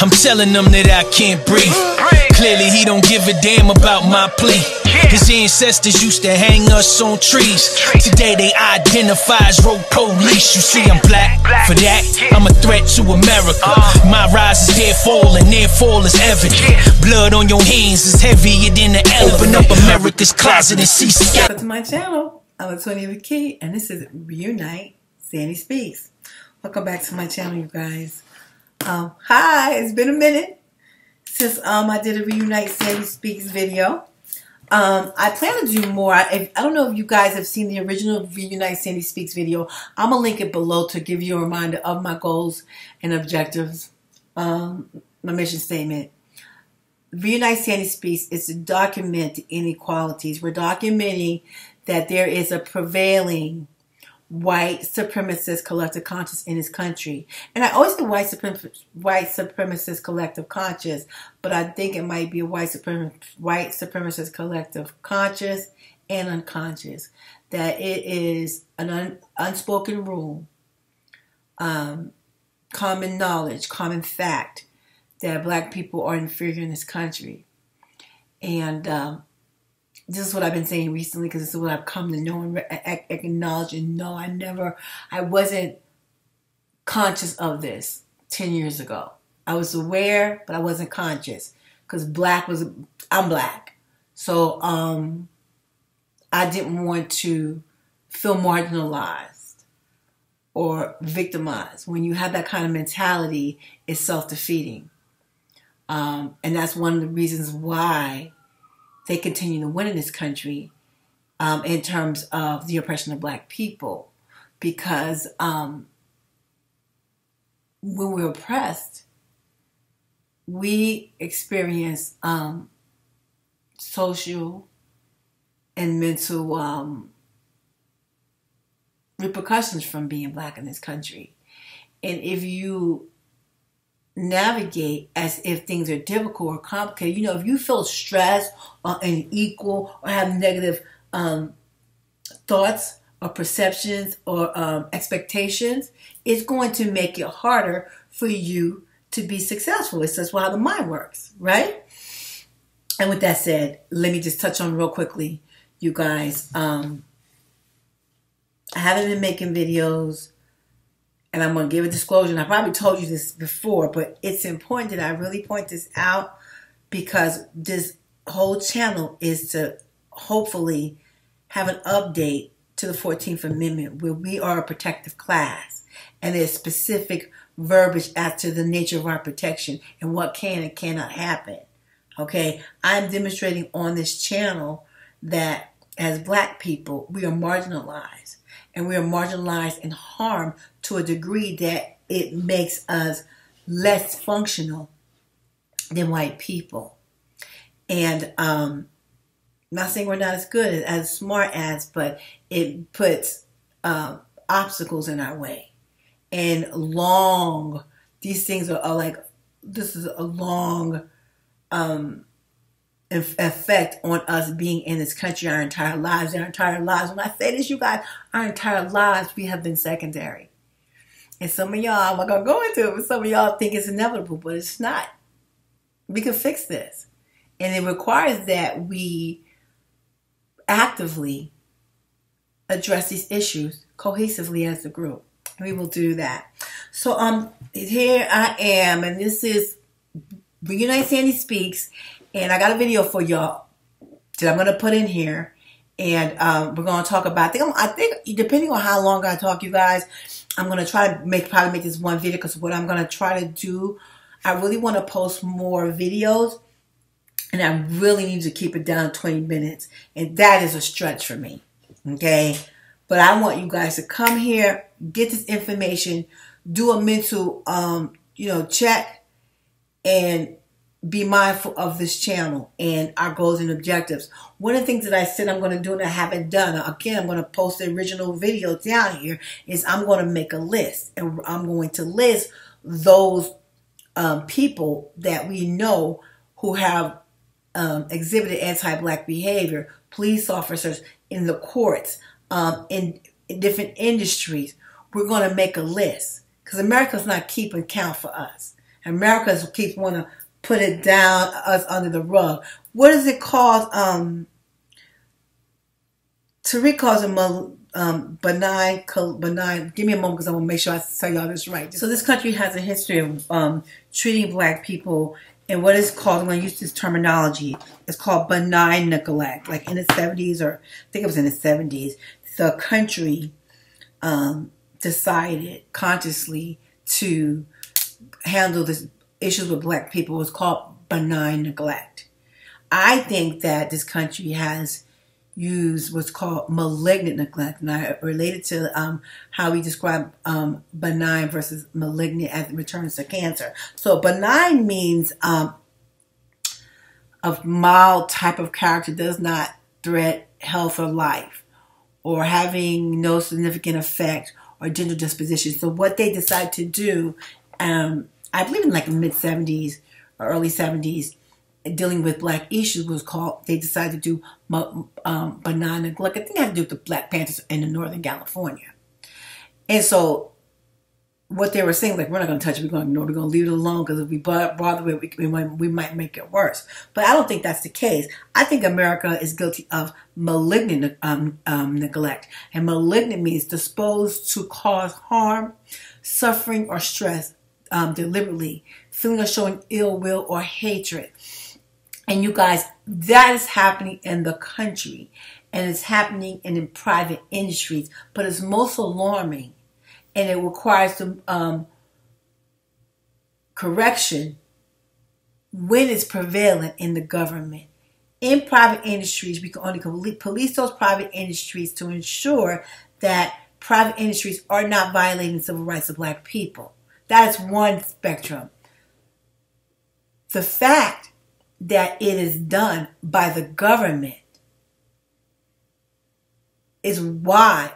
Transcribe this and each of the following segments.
I'm telling them that I can't breathe. Clearly he don't give a damn about my plea. His ancestors used to hang us on trees. Today they identify as road police. You see I'm black, for that I'm a threat to America. My rise is their fall and their fall is evident. Blood on your hands is heavier than the elephant. Open up America's closet and see. Welcome to my channel. I'm Tony with Key, and this is Reunite Sandy Speaks. Welcome back to my channel, you guys. Hi, it's been a minute since I did a Reunite Sandy Speaks video. I plan to do more. I don't know if you guys have seen the original Reunite Sandy Speaks video. I'm going to link it below to give you a reminder of my goals and objectives, my mission statement. Reunite Sandy Speaks is to document the inequalities. We're documenting that there is a prevailing white supremacist collective conscious in this country. And I always say white supremacist collective conscious, but I think it might be a white supremacist collective conscious and unconscious. That it is an unspoken rule, common knowledge, common fact, that black people are inferior in this country. And this is what I've been saying recently, because this is what I've come to know and acknowledge and know. I wasn't conscious of this 10 years ago. I was aware, but I wasn't conscious, because I'm black. So I didn't want to feel marginalized or victimized. When you have that kind of mentality, it's self-defeating. And that's one of the reasons why they continue to win in this country in terms of the oppression of black people. Because when we're oppressed, we experience social and mental repercussions from being black in this country. And if you navigate as if things are difficult or complicated, you know, if you feel stressed or unequal or have negative thoughts or perceptions or expectations, it's going to make it harder for you to be successful. It's just how the mind works, right? And with that said, let me just touch on real quickly, you guys. I haven't been making videos. And I'm going to give a disclosure, and I probably told you this before, but it's important that I really point this out, because this whole channel is to hopefully have an update to the 14th Amendment, where we are a protective class, and there's specific verbiage as to the nature of our protection and what can and cannot happen. Okay, I'm demonstrating on this channel that as black people, we are marginalized. And we are marginalized and harmed to a degree that it makes us less functional than white people. And not saying we're not as good, as smart as, but it puts obstacles in our way. And these things are like, this is a long effect on us being in this country our entire lives. When I say this, you guys, our entire lives we have been secondary. And some of y'all, I'm not gonna go into it, but some of y'all think it's inevitable, but it's not. We can fix this. And it requires that we actively address these issues cohesively as a group. And we will do that. So here I am, and this is Reunite Sandy Speaks. And I got a video for y'all that I'm going to put in here. And we're going to talk about, I think depending on how long I talk, you guys, I'm going to try to probably make this one video, because what I'm going to try to do, I really want to post more videos. And I really need to keep it down to 20 minutes. And that is a stretch for me. Okay? But I want you guys to come here, get this information, do a mental, check, and be mindful of this channel and our goals and objectives. One of the things that I said I'm going to do and I haven't done, again, I'm going to post the original video down here, is I'm going to make a list. And I'm going to list those people that we know who have exhibited anti-black behavior, police officers in the courts, in different industries. We're going to make a list, because America's not keeping count for us. America keeps want to put it down us under the rug. What is it called? Tariq calls it benign. Give me a moment because I'm going to make sure I tell y'all this right. So this country has a history of treating black people in what is called, I'm going to use this terminology, it's called benign neglect. Like in the 70s, or I think it was in the 70s, the country decided consciously to handle this issues with black people. It was called benign neglect. I think that this country has used what's called malignant neglect, and I related to how we describe benign versus malignant as it returns to cancer. So benign means a mild type of character, does not threat health or life, or having no significant effect or general disposition. So what they decide to do, I believe in like the mid-70s or early 70s, dealing with black issues was called, they decided to do benign neglect. I think it had to do with the Black Panthers in Northern California. And so what they were saying, like, we're not going to touch it, we're going to ignore it, we're going to leave it alone, because if we bother with it, we might make it worse. But I don't think that's the case. I think America is guilty of malignant neglect. And malignant means disposed to cause harm, suffering, or stress deliberately, feeling or showing ill will or hatred. And you guys, that is happening in the country, and it's happening in private industries. But it's most alarming, and it requires some correction when it's prevalent in the government. In private industries, we can only police those private industries to ensure that private industries are not violating civil rights of black people. That is one spectrum. The fact that it is done by the government is why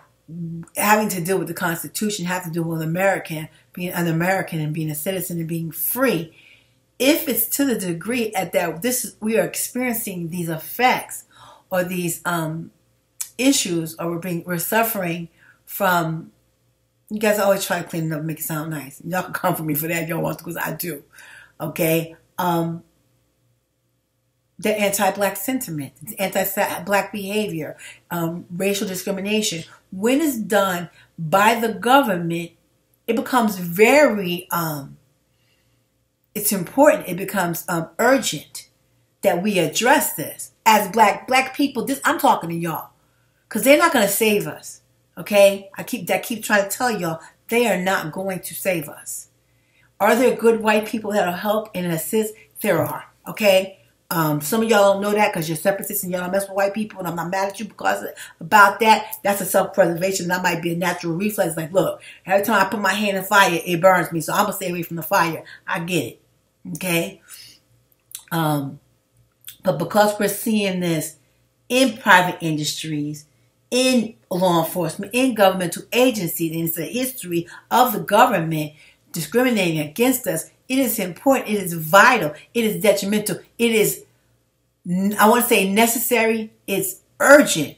having to deal with the Constitution, have to do with being an American and being a citizen and being free. If it's to the degree at that we are experiencing these effects or these issues, or we're suffering from. You guys always try to clean it up and make it sound nice. Y'all can come for me for that if y'all want to, because I do. Okay? The anti-black sentiment, anti-black behavior, racial discrimination. When it's done by the government, it becomes very, it's important. It becomes urgent that we address this. As black people, I'm talking to y'all, because they're not going to save us. Okay? I keep trying to tell y'all, they are not going to save us. Are there good white people that'll help and assist? There are. Okay? Some of y'all don't know that because you're separatists and y'all don't mess with white people, and I'm not mad at you about that. That's a self-preservation. That might be a natural reflex. Like, look, every time I put my hand in fire, it burns me, so I'm going to stay away from the fire. I get it. Okay? But because we're seeing this in private industries, in law enforcement, in governmental agencies, and it's a history of the government discriminating against us, it is important, it is vital, it is detrimental, it is, I want to say necessary, it's urgent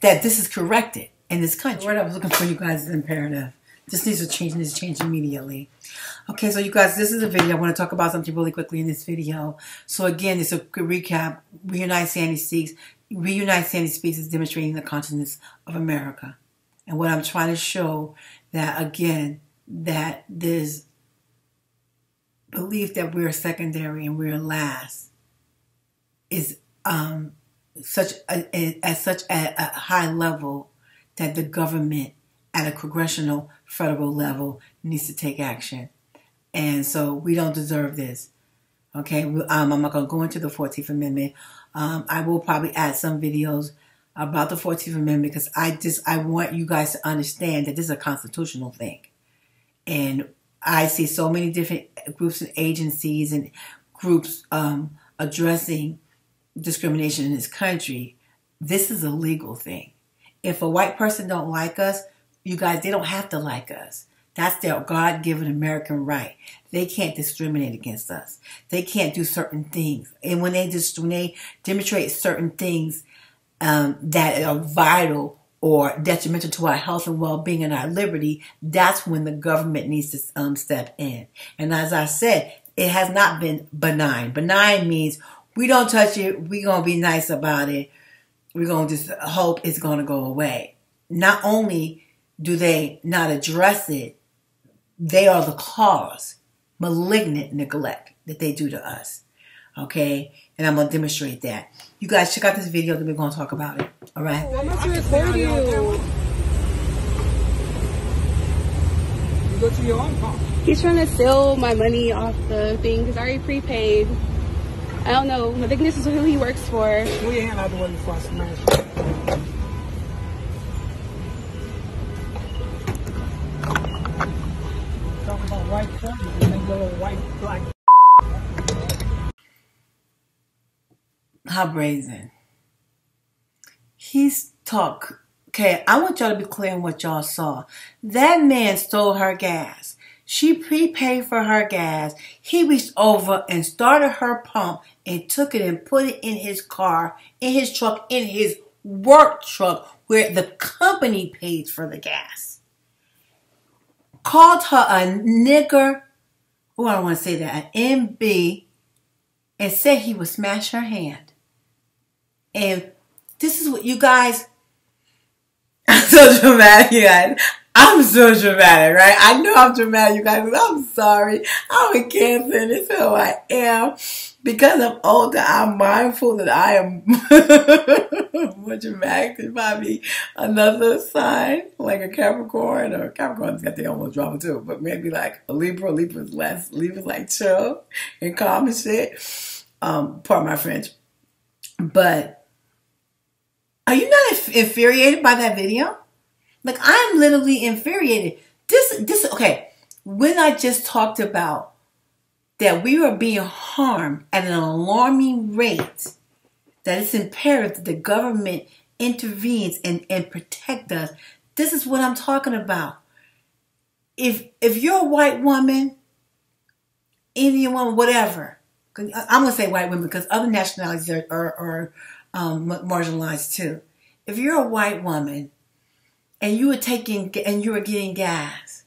that this is corrected in this country. The word I was looking for, you guys, is imperative. This needs to change, and this change immediately. Okay, so you guys, this is a video. I want to talk about something really quickly in this video. So again, it's a good recap. Reunite Sandy Speaks. Reunite Sandy Speaks is demonstrating the consciousness of America. And what I'm trying to show that, again, that this belief that we're secondary and we're last is such a high level that the government at a congressional federal level needs to take action. And so we don't deserve this. Okay, I'm not going to go into the 14th Amendment. I will probably add some videos about the 14th Amendment because I want you guys to understand that this is a constitutional thing. And I see so many different groups and agencies and groups addressing discrimination in this country. This is a legal thing. If a white person don't like us, you guys, they don't have to like us. That's their God-given American right. They can't discriminate against us. They can't do certain things. And when they demonstrate certain things that are vital or detrimental to our health and well-being and our liberty, that's when the government needs to step in. And as I said, it has not been benign. Benign means we don't touch it. We're going to be nice about it. We're going to just hope it's going to go away. Not only do they not address it, they are the cause. Malignant neglect that they do to us. Okay? And I'm going to demonstrate that. You guys check out this video, then we're going to talk about it. All right? I want to record you. You go to your own car. He's trying to steal my money off the thing because I already prepaid. I don't know. I think this is who he works for. Move your hand out the way before I smash you. Talking about white privilege and then little white black. How brazen. He's talk. Okay, I want y'all to be clear on what y'all saw. That man stole her gas. She prepaid for her gas. He reached over and started her pump and took it and put it in his car, in his truck, in his work truck where the company pays for the gas. Called her a nigger. Oh, I don't want to say that. An MB. And said he would smash her hand. And this is what you guys... I'm so dramatic, you guys. I'm so dramatic, right? I know I'm dramatic, you guys. I'm sorry. I'm a Cancer, and it's who I am. Because I'm older, I'm mindful that I am more dramatic than probably another sign, like a Capricorn. Or Capricorn's got their own drama too, but maybe like a Libra. Libra's less. Libra's like chill and calm and shit. Pardon my French. But are you not infuriated by that video? Like, I'm literally infuriated. Okay, when I just talked about that we are being harmed at an alarming rate, that it's imperative that the government intervenes and protect us, this is what I'm talking about. If you're a white woman, Indian woman, whatever, I'm going to say white women because other nationalities are marginalized too. If you're a white woman and you were getting gas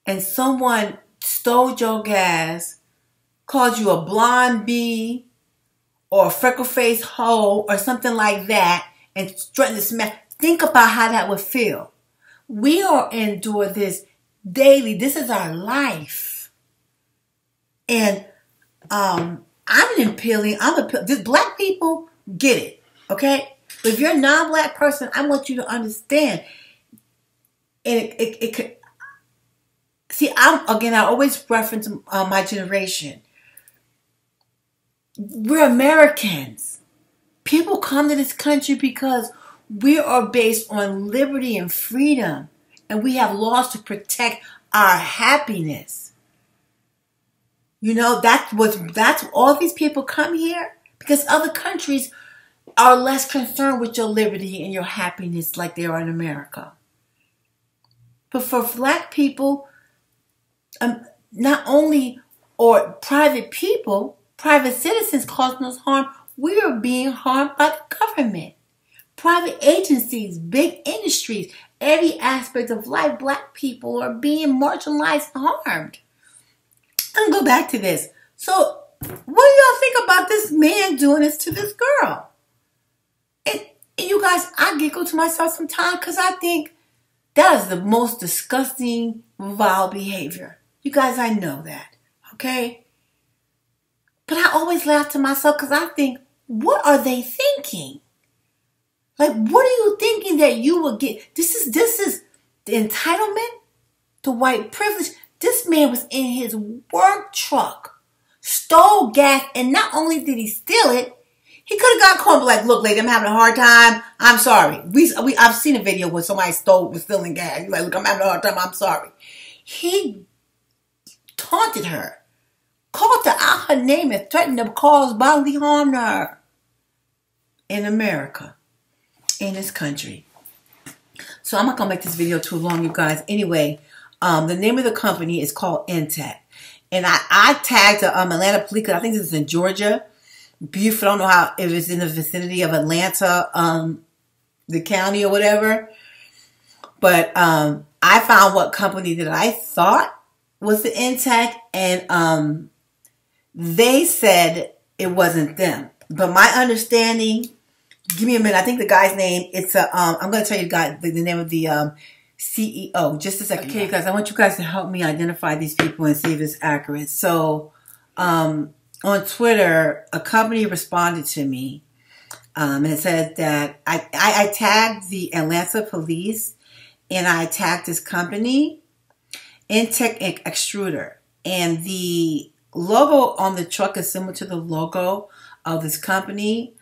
and someone stole your gas, called you a blonde bee or a freckle-faced hoe or something like that and threatened to smash, think about how that would feel. We are endure this daily. This is our life. And I'm appealing. Just black people get it, okay? But if you're a non-black person, I want you to understand. And it could. See, I always reference my generation. We're Americans. People come to this country because we are based on liberty and freedom, and we have laws to protect our happiness. You know, that's all these people come here because other countries are less concerned with your liberty and your happiness like they are in America. But for black people, not only are private people, private citizens causing us harm, we are being harmed by the government. Private agencies, big industries, every aspect of life, black people are being marginalized and harmed. I'm going to go back to this. So, what do y'all think about this man doing this to this girl? And you guys, I giggle to myself sometimes because I think that is the most disgusting, vile behavior. You guys, I know that, okay? But I always laugh to myself because I think, what are they thinking? Like, what are you thinking that you will get? This is the entitlement to white privilege. This man was in his work truck, stole gas, and not only did he steal it, he could have got caught and be like, look, lady, I'm having a hard time. I'm sorry. I've seen a video where somebody was stealing gas. He's like, look, I'm having a hard time. I'm sorry. He taunted her, called her out her name, and threatened to cause bodily harm to her. In America, in this country. So I'm not going to make this video too long, you guys. Anyway, the name of the company is called Entek. And I tagged Atlanta police because I think this is in Georgia. Beautiful. I don't know if it's in the vicinity of Atlanta, the county or whatever. But I found what company that I thought was the Entek, and they said it wasn't them. But my understanding, give me a minute. I think the guy's name, it's I'm going to tell you the name of the CEO. Just a second. Okay, you guys, I want you guys to help me identify these people and see if it's accurate. So, on Twitter, a company responded to me, and it said that I tagged the Atlanta police, and I tagged this company, Entek Extruder, and the logo on the truck is similar to the logo of this company.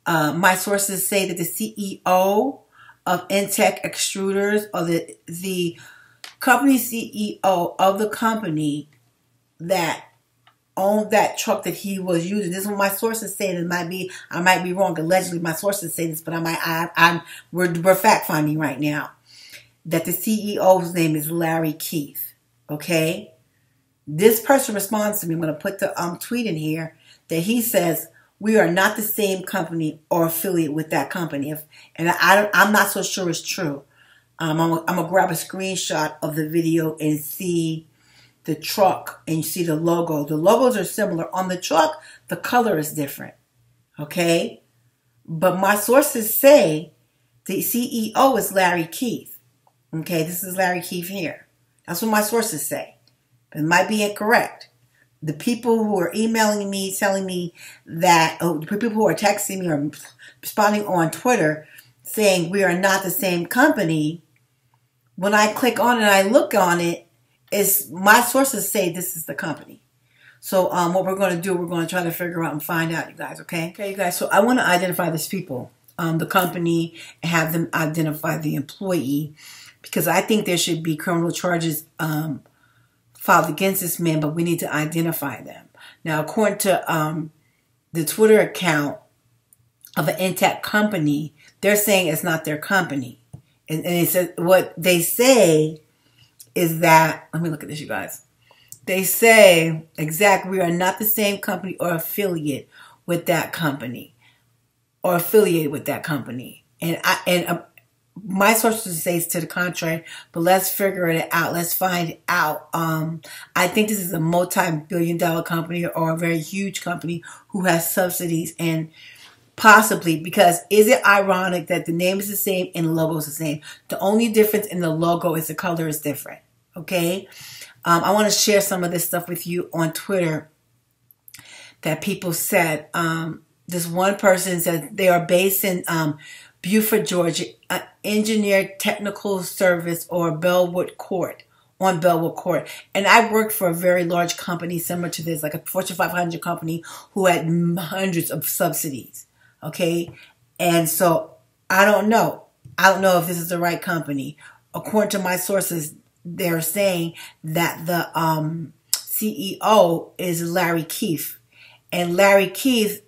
My sources say that the CEO of Entek Extruders, or the company CEO of the company that owned that truck that he was using. This is what my sources say. It might be, I might be wrong. Allegedly, my sources say this, but we're fact finding right now that the CEO's name is Larry Keith. Okay, this person responds to me. I'm going to put the tweet in here that he says, we are not the same company or affiliate with that company. I'm not so sure it's true. I'm going to grab a screenshot of the video and see the truck, and you see the logo. The logos are similar. On the truck, the color is different. Okay? But my sources say the CEO is Larry Keith. Okay? This is Larry Keith here. That's what my sources say. It might be incorrect. The people who are emailing me, telling me that, the people who are texting me or responding on Twitter saying we are not the same company, when I click on it and I look on it, my sources say this is the company. So what we're going to do, we're going to try to figure out and find out, you guys, okay? Okay, you guys, so I want to identify these people, the company, and have them identify the employee, because I think there should be criminal charges filed against this man, but we need to identify them. Now, according to the Twitter account of an Entek company, they're saying it's not their company. And it says, what they say is that, let me look at this, you guys. They say, exactly, we are not the same company or affiliate with that company. Or affiliated with that company. And my sources say it's to the contrary, but let's figure it out. Let's find out. I think this is a multi-billion-dollar company or a very huge company who has subsidies, and possibly, because is it ironic that the name is the same and the logo is the same? The only difference in the logo is the color is different. Okay? I want to share some of this stuff with you on Twitter that people said. This one person said they are based in Beaufort, Georgia, Engineer Technical Service or Bellwood Court, on Bellwood Court. And I worked for a very large company similar to this, like a Fortune 500 company who had hundreds of subsidies. Okay? And so I don't know. I don't know if this is the right company. According to my sources, they're saying that the CEO is Larry Keith. And Larry Keith's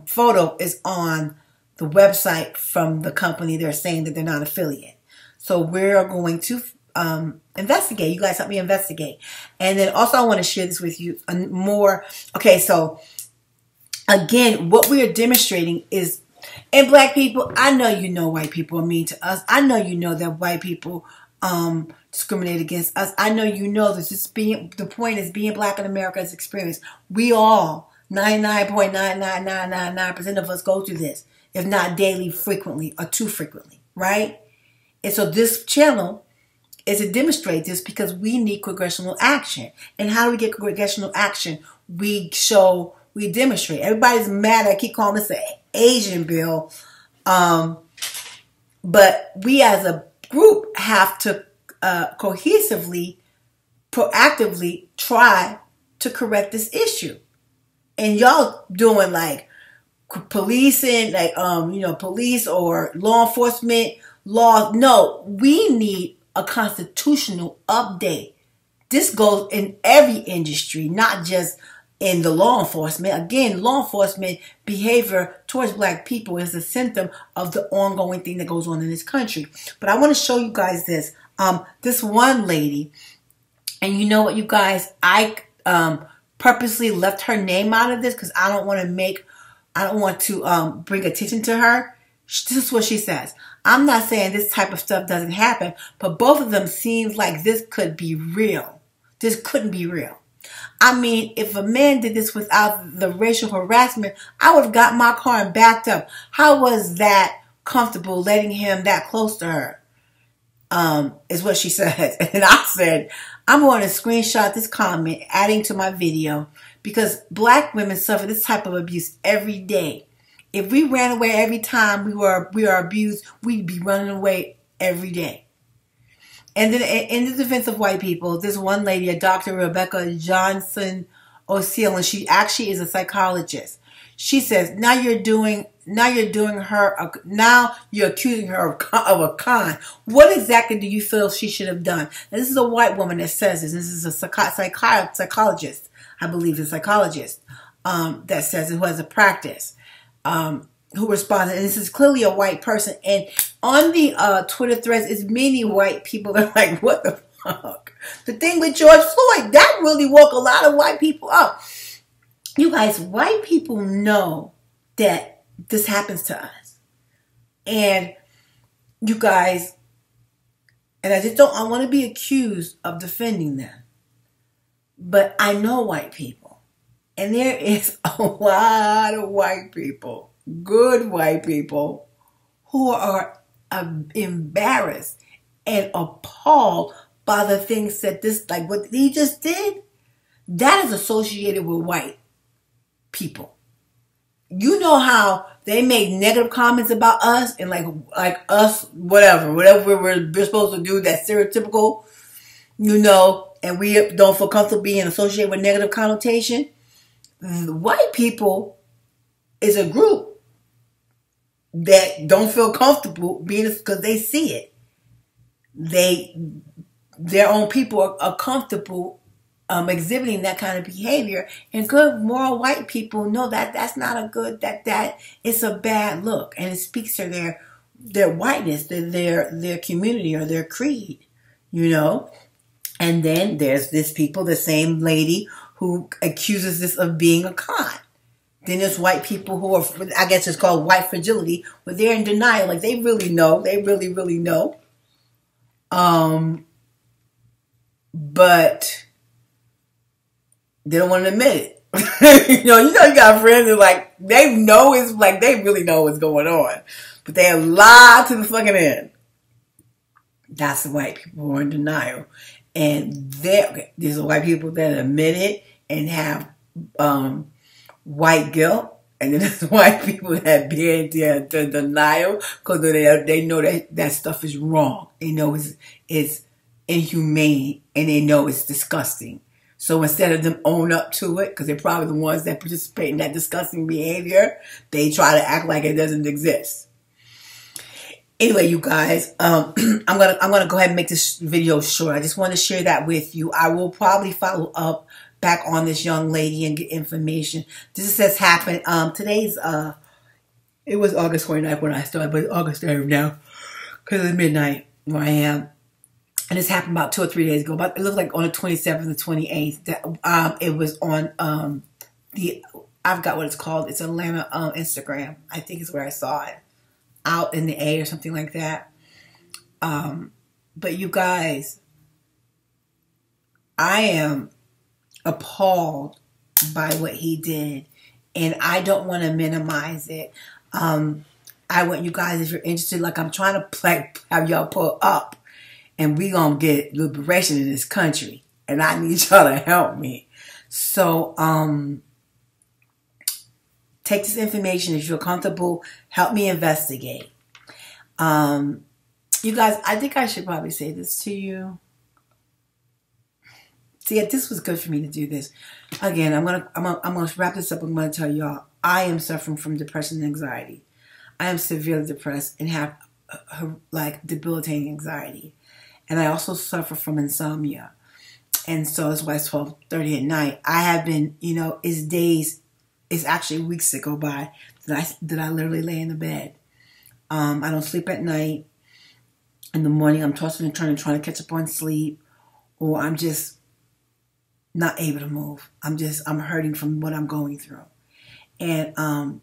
photo is on the website from the company. They're saying that they're not affiliate. So we're going to investigate. You guys help me investigate. And then also I want to share this with you more. Okay, so again, what we are demonstrating is, and black people, I know you know white people are mean to us. I know you know that white people discriminate against us. I know you know this is the point is being black in America is experience. We all, 99.99999% of us go through this, if not daily, frequently, or too frequently, right? And so this channel is to demonstrate this because we need congressional action. And how do we get congressional action? We demonstrate. Everybody's mad. I keep calling this an Asian bill. But we as a group have to cohesively, proactively try to correct this issue. And y'all doing like policing, like, police or law enforcement law. No, we need a constitutional update. This goes in every industry, not just in the law enforcement. Again, law enforcement behavior towards black people is a symptom of the ongoing thing that goes on in this country. But I want to show you guys this. This one lady, and you know what, you guys, I purposely left her name out of this because I don't want to bring attention to her. This is what she says. I'm not saying this type of stuff doesn't happen, but both of them seems like this could be real. This couldn't be real. I mean, if a man did this without the racial harassment, I would have got my car and backed up. How was that comfortable letting him that close to her? Is what she said. And I said, I'm going to screenshot this comment, adding to my video, because black women suffer this type of abuse every day. If we ran away every time we are abused, we'd be running away every day. And then in the defense of white people, this one lady, a Dr. Rebecca Johnson O'Seal, and she actually is a psychologist. She says, now you're accusing her of a con. What exactly do you feel she should have done? Now, this is a white woman that says this. This is a psychologist, I believe, a psychologist that says it, who has a practice, who responded. And this is clearly a white person. And on the Twitter threads, it's many white people that are like, what the fuck? The thing with George Floyd, that really woke a lot of white people up. You guys, white people know that this happens to us. And you guys, and I want to be accused of defending them. But I know white people. And there is a lot of white people, good white people, who are embarrassed and appalled by the things that like what he just did. That is associated with white people. You know how they make negative comments about us and like us, whatever we're supposed to do, that's stereotypical, and we don't feel comfortable being associated with negative connotation. White people is a group that don't feel comfortable being, because they see it. Their own people are comfortable exhibiting that kind of behavior, and good moral white people know that that's not a good, that it's a bad look, and it speaks to their whiteness, their community or their creed, And then there's this people, the same lady who accuses this of being a con. Then there's white people who are, I guess it's called white fragility, where they're in denial, like they really know, they really, really know. But they don't want to admit it. you got friends that like, they know it's like, they really know what's going on. But they have lied to the fucking end. That's the white people who are in denial. And there's white people that admit it and have white guilt. And then there's white people that be in the denial because they know that stuff is wrong. They know it's inhumane and they know it's disgusting. So instead of them own up to it, because they're probably the ones that participate in that disgusting behavior, they try to act like it doesn't exist. Anyway, you guys, I'm gonna go ahead and make this video short. I just want to share that with you. I will probably follow up back on this young lady and get information. This has happened. Today's it was August 29th when I started, but it's August 3rd now because it's midnight where I am. And this happened about 2 or 3 days ago. But it looked like on the 27th and 28th. That it was on I forgot what it's called. It's Atlanta Instagram. I think is where I saw it. Out in the A or something like that. But you guys, I am appalled by what he did. And I don't want to minimize it. I want you guys, if you're interested, like I'm trying to have y'all pull up. And we gonna get liberation in this country. And I need y'all to help me. So, take this information if you're comfortable. Help me investigate. You guys, I think I should probably say this to you. See, this was good for me to do this. Again, I'm gonna wrap this up. I'm gonna tell y'all, I am suffering from depression and anxiety. I am severely depressed and have like debilitating anxiety. And I also suffer from insomnia. And so that's why it's 12:30 at night. I have been, it's actually weeks that go by that I literally lay in the bed. I don't sleep at night. In the morning, I'm tossing and turning, trying to catch up on sleep. Or I'm just not able to move. I'm hurting from what I'm going through. And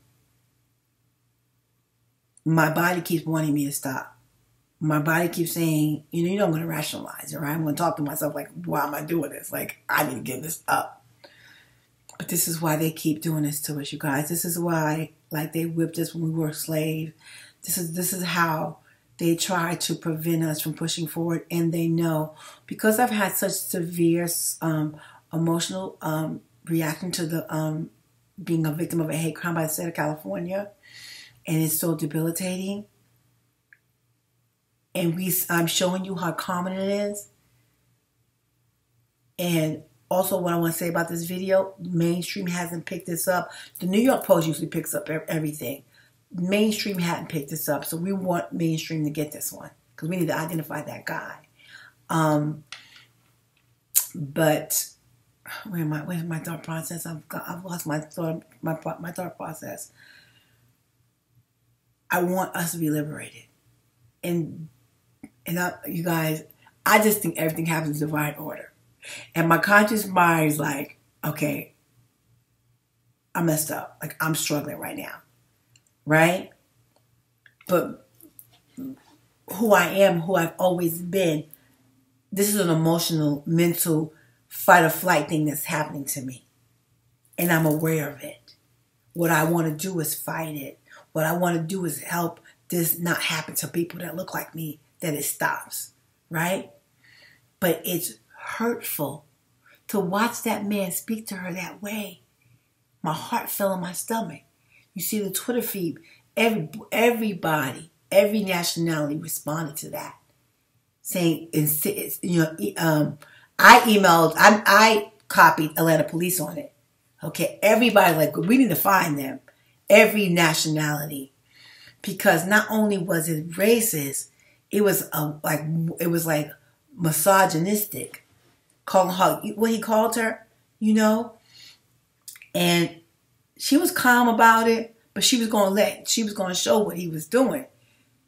my body keeps wanting me to stop. my body keeps saying, you know I'm going to rationalize it, right? I'm going to talk to myself like, why am I doing this? Like, I need to give this up. But this is why they keep doing this to us, you guys. This is why, like, they whipped us when we were slaves. This is how they try to prevent us from pushing forward. And they know, because I've had such severe emotional reaction to the being a victim of a hate crime by the state of California, and it's so debilitating. And I'm showing you how common it is. And also, what I want to say about this video, mainstream hasn't picked this up. The New York Post usually picks up everything. Mainstream hadn't picked this up, so we want mainstream to get this one because we need to identify that guy. But where's my thought process? I've lost my thought process. I want us to be liberated, and you guys, I just think everything happens in divine order. And my conscious mind is like, okay, I messed up. Like, I'm struggling right now. Right? But who I am, who I've always been, this is an emotional, mental, fight or flight thing that's happening to me. And I'm aware of it. What I want to do is fight it. What I want to do is help this not happen to people that look like me, that it stops. Right? But it's hurtful to watch that man speak to her that way. My heart fell in my stomach. You see the Twitter feed, everybody, every nationality responded to that, saying, I copied Atlanta police on it. Okay, everybody, like, we need to find them, every nationality, because not only was it racist, it was like misogynistic. Calling her what he called her, and she was calm about it, but she was going to show what he was doing.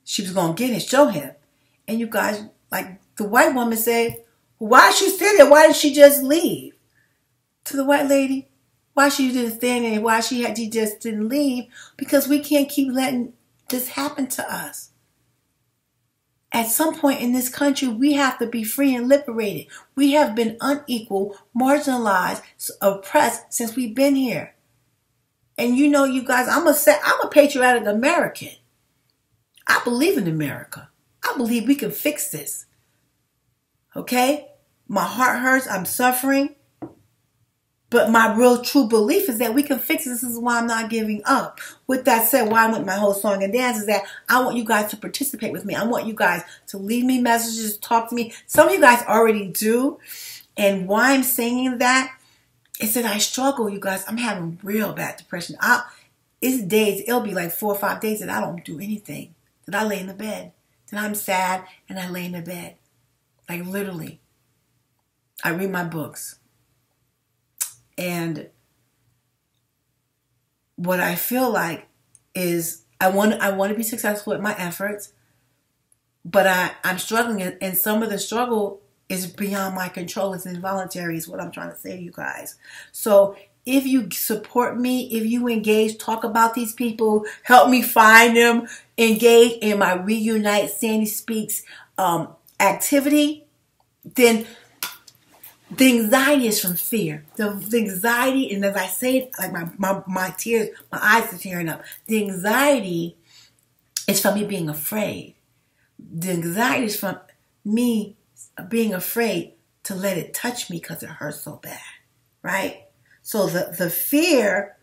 She was going to get and show him. And you guys, like the white woman said, why she sit there? Why didn't she just leave? To the white lady, why she didn't stand there? Why she just didn't leave? Because we can't keep letting this happen to us. At some point in this country, we have to be free and liberated. We have been unequal, marginalized, oppressed since we've been here. And you guys, I'm a patriotic American. I believe in America. I believe we can fix this. Okay? My heart hurts. I'm suffering. But my real true belief is that we can fix this. This is why I'm not giving up. With that said, why I went my whole song and dance is that I want you guys to participate with me. I want you guys to leave me messages, talk to me. Some of you guys already do. And why I'm saying that is that I struggle, you guys. I'm having real bad depression. It'll be like 4 or 5 days that I don't do anything. That I lay in the bed. That I'm sad and I lay in the bed. Like literally. I read my books. And what I feel like is I want to be successful at my efforts, but I'm struggling, and some of the struggle is beyond my control. It's involuntary is what I'm trying to say to you guys. So if you support me, if you engage, talk about these people, help me find them, engage in my Reunite Sandy Speaks activity, then the anxiety is from fear. The anxiety, and as I say it, like my tears, my eyes are tearing up. The anxiety is from me being afraid. The anxiety is from me being afraid to let it touch me because it hurts so bad, right? So the fear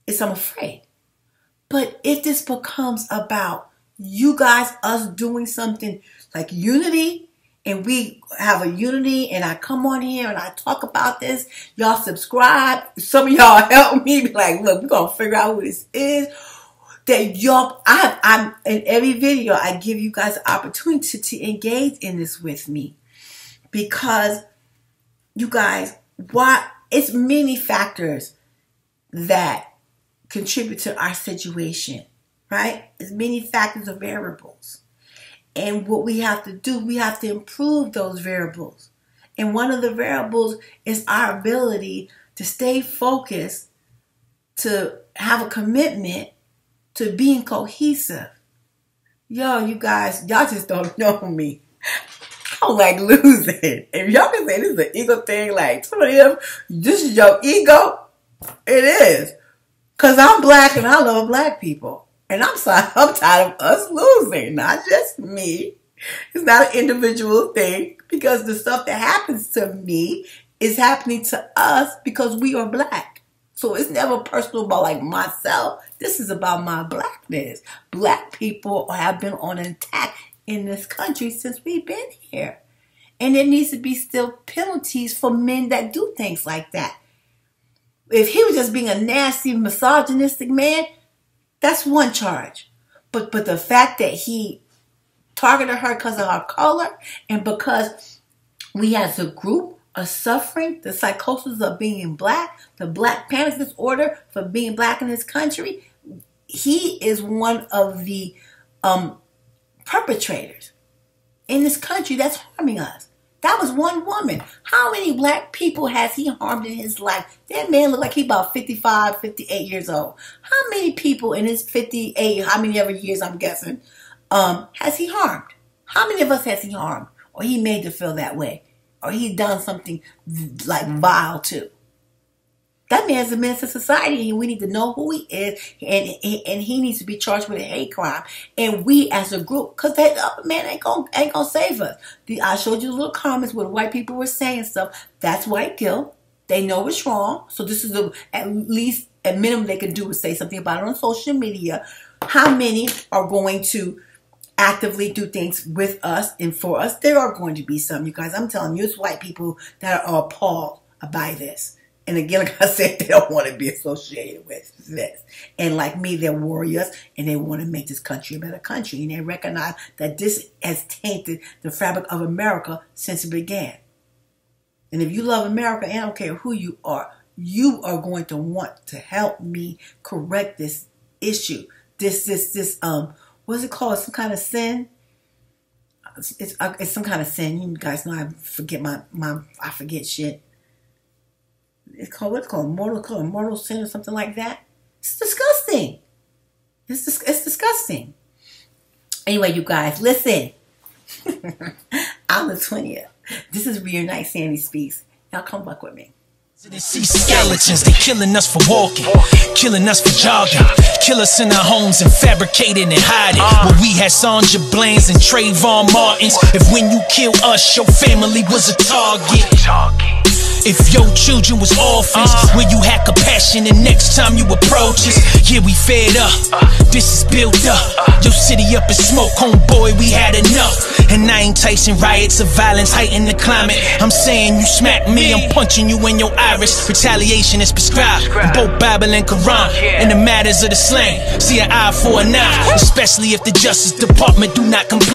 is I'm afraid. But if this becomes about you guys, us doing something like unity, and we have a unity, and I come on here and I talk about this. Y'all subscribe. Some of y'all help me be like, look, we're going to figure out who this is. That y'all, I'm in every video, I give you guys the opportunity to engage in this with me. Because, you guys, it's many factors that contribute to our situation, right? It's many factors of variables. And what we have to do, we have to improve those variables. And one of the variables is our ability to stay focused, to have a commitment to being cohesive, Yo, you guys, y'all just don't know me. I don't like losing. If y'all can say this is an ego thing, like, some of them, this is your ego, it is. Because I'm black and I love black people. And I'm sorry, I'm tired of us losing, not just me. It's not an individual thing, because the stuff that happens to me is happening to us because we are black. So it's never personal about like myself. This is about my blackness. Black people have been on an attack in this country since we've been here. And there needs to be still penalties for men that do things like that. If he was just being a nasty, misogynistic man, that's one charge. But the fact that he targeted her because of her color and because we as a group are suffering the psychosis of being black, the black panic disorder for being black in this country, he is one of the perpetrators in this country that's harming us. That was one woman. How many black people has he harmed in his life? That man looked like he about 55, 58 years old. How many people in his 58, how many ever years I'm guessing, has he harmed? How many of us has he harmed? Or he made to feel that way? Or he done something like vile too? That man's a menace to society, and we need to know who he is, and he needs to be charged with a hate crime. And we as a group, because that other man ain't gonna save us. I showed you the little comments where the white people were saying stuff. That's white guilt. They know it's wrong. So this is at least a minimum they can do is say something about it on social media. How many are going to actively do things with us and for us? There are going to be some, you guys. I'm telling you, it's white people that are appalled by this. And again, like I said, they don't want to be associated with this. And like me, they're warriors, and they want to make this country a better country. And they recognize that this has tainted the fabric of America since it began. And if you love America, and I don't care who you are going to want to help me correct this issue. This what's it called? Some kind of sin? It's some kind of sin. You guys know I forget I forget shit. It's called, what's it called? Mortal sin or something like that. It's disgusting. It's disgusting. Anyway, you guys, listen. I'm the 20th. This is Reunite Sandy Speaks. Y'all come back with me. See skeletons, they killing us for walking, killing us for jogging, kill us in our homes and fabricating and hiding. Where we had Sandra Bland's and Trayvon Martin's. If when you kill us, your family was a target. If your children was orphans, will you have compassion the next time you approach us? Yeah, we fed up, this is built up. Your city up in smoke, homeboy, we had enough. And I ain't enticing riots of violence, heighten the climate. I'm saying you smack me, I'm punching you in your iris. Retaliation is prescribed in both Bible and Quran. In the matters of the slang, see an eye for an eye, especially if the Justice Department do not comply.